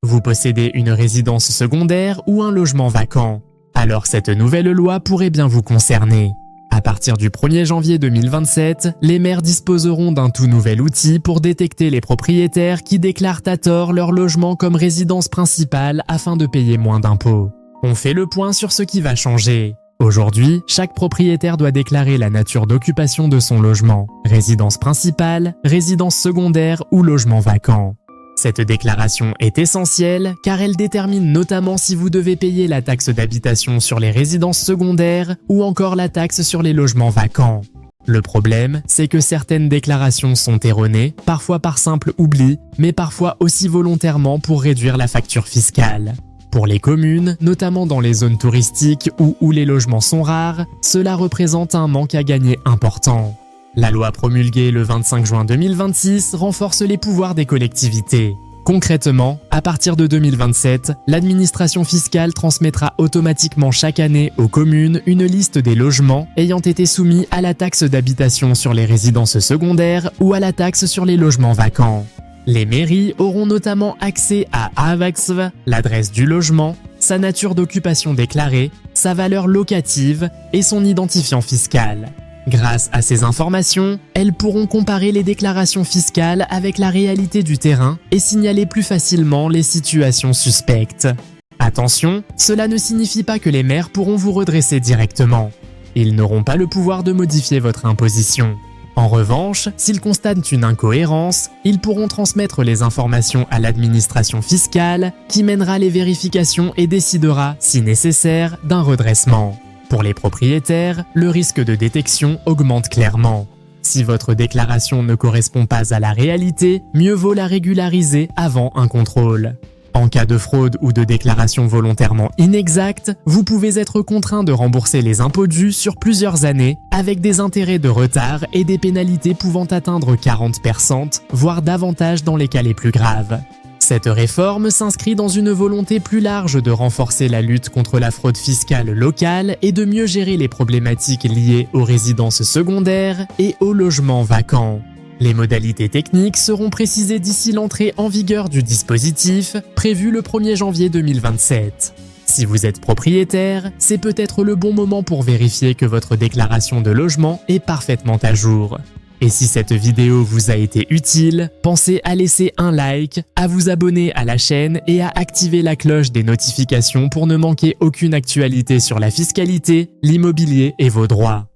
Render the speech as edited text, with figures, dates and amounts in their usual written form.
Vous possédez une résidence secondaire ou un logement vacant. Alors cette nouvelle loi pourrait bien vous concerner. À partir du 1er janvier 2027, les maires disposeront d'un tout nouvel outil pour détecter les propriétaires qui déclarent à tort leur logement comme résidence principale afin de payer moins d'impôts. On fait le point sur ce qui va changer. Aujourd'hui, chaque propriétaire doit déclarer la nature d'occupation de son logement, résidence principale, résidence secondaire ou logement vacant. Cette déclaration est essentielle car elle détermine notamment si vous devez payer la taxe d'habitation sur les résidences secondaires ou encore la taxe sur les logements vacants. Le problème, c'est que certaines déclarations sont erronées, parfois par simple oubli, mais parfois aussi volontairement pour réduire la facture fiscale. Pour les communes, notamment dans les zones touristiques ou où les logements sont rares, cela représente un manque à gagner important. La loi promulguée le 25 juin 2026 renforce les pouvoirs des collectivités. Concrètement, à partir de 2027, l'administration fiscale transmettra automatiquement chaque année aux communes une liste des logements ayant été soumis à la taxe d'habitation sur les résidences secondaires ou à la taxe sur les logements vacants. Les mairies auront notamment accès à AVAXV, l'adresse du logement, sa nature d'occupation déclarée, sa valeur locative et son identifiant fiscal. Grâce à ces informations, elles pourront comparer les déclarations fiscales avec la réalité du terrain et signaler plus facilement les situations suspectes. Attention, cela ne signifie pas que les maires pourront vous redresser directement. Ils n'auront pas le pouvoir de modifier votre imposition. En revanche, s'ils constatent une incohérence, ils pourront transmettre les informations à l'administration fiscale qui mènera les vérifications et décidera, si nécessaire, d'un redressement. Pour les propriétaires, le risque de détection augmente clairement. Si votre déclaration ne correspond pas à la réalité, mieux vaut la régulariser avant un contrôle. En cas de fraude ou de déclaration volontairement inexacte, vous pouvez être contraint de rembourser les impôts dus sur plusieurs années, avec des intérêts de retard et des pénalités pouvant atteindre 40%, voire davantage dans les cas les plus graves. Cette réforme s'inscrit dans une volonté plus large de renforcer la lutte contre la fraude fiscale locale et de mieux gérer les problématiques liées aux résidences secondaires et aux logements vacants. Les modalités techniques seront précisées d'ici l'entrée en vigueur du dispositif, prévu le 1er janvier 2027. Si vous êtes propriétaire, c'est peut-être le bon moment pour vérifier que votre déclaration de logement est parfaitement à jour. Et si cette vidéo vous a été utile, pensez à laisser un like, à vous abonner à la chaîne et à activer la cloche des notifications pour ne manquer aucune actualité sur la fiscalité, l'immobilier et vos droits.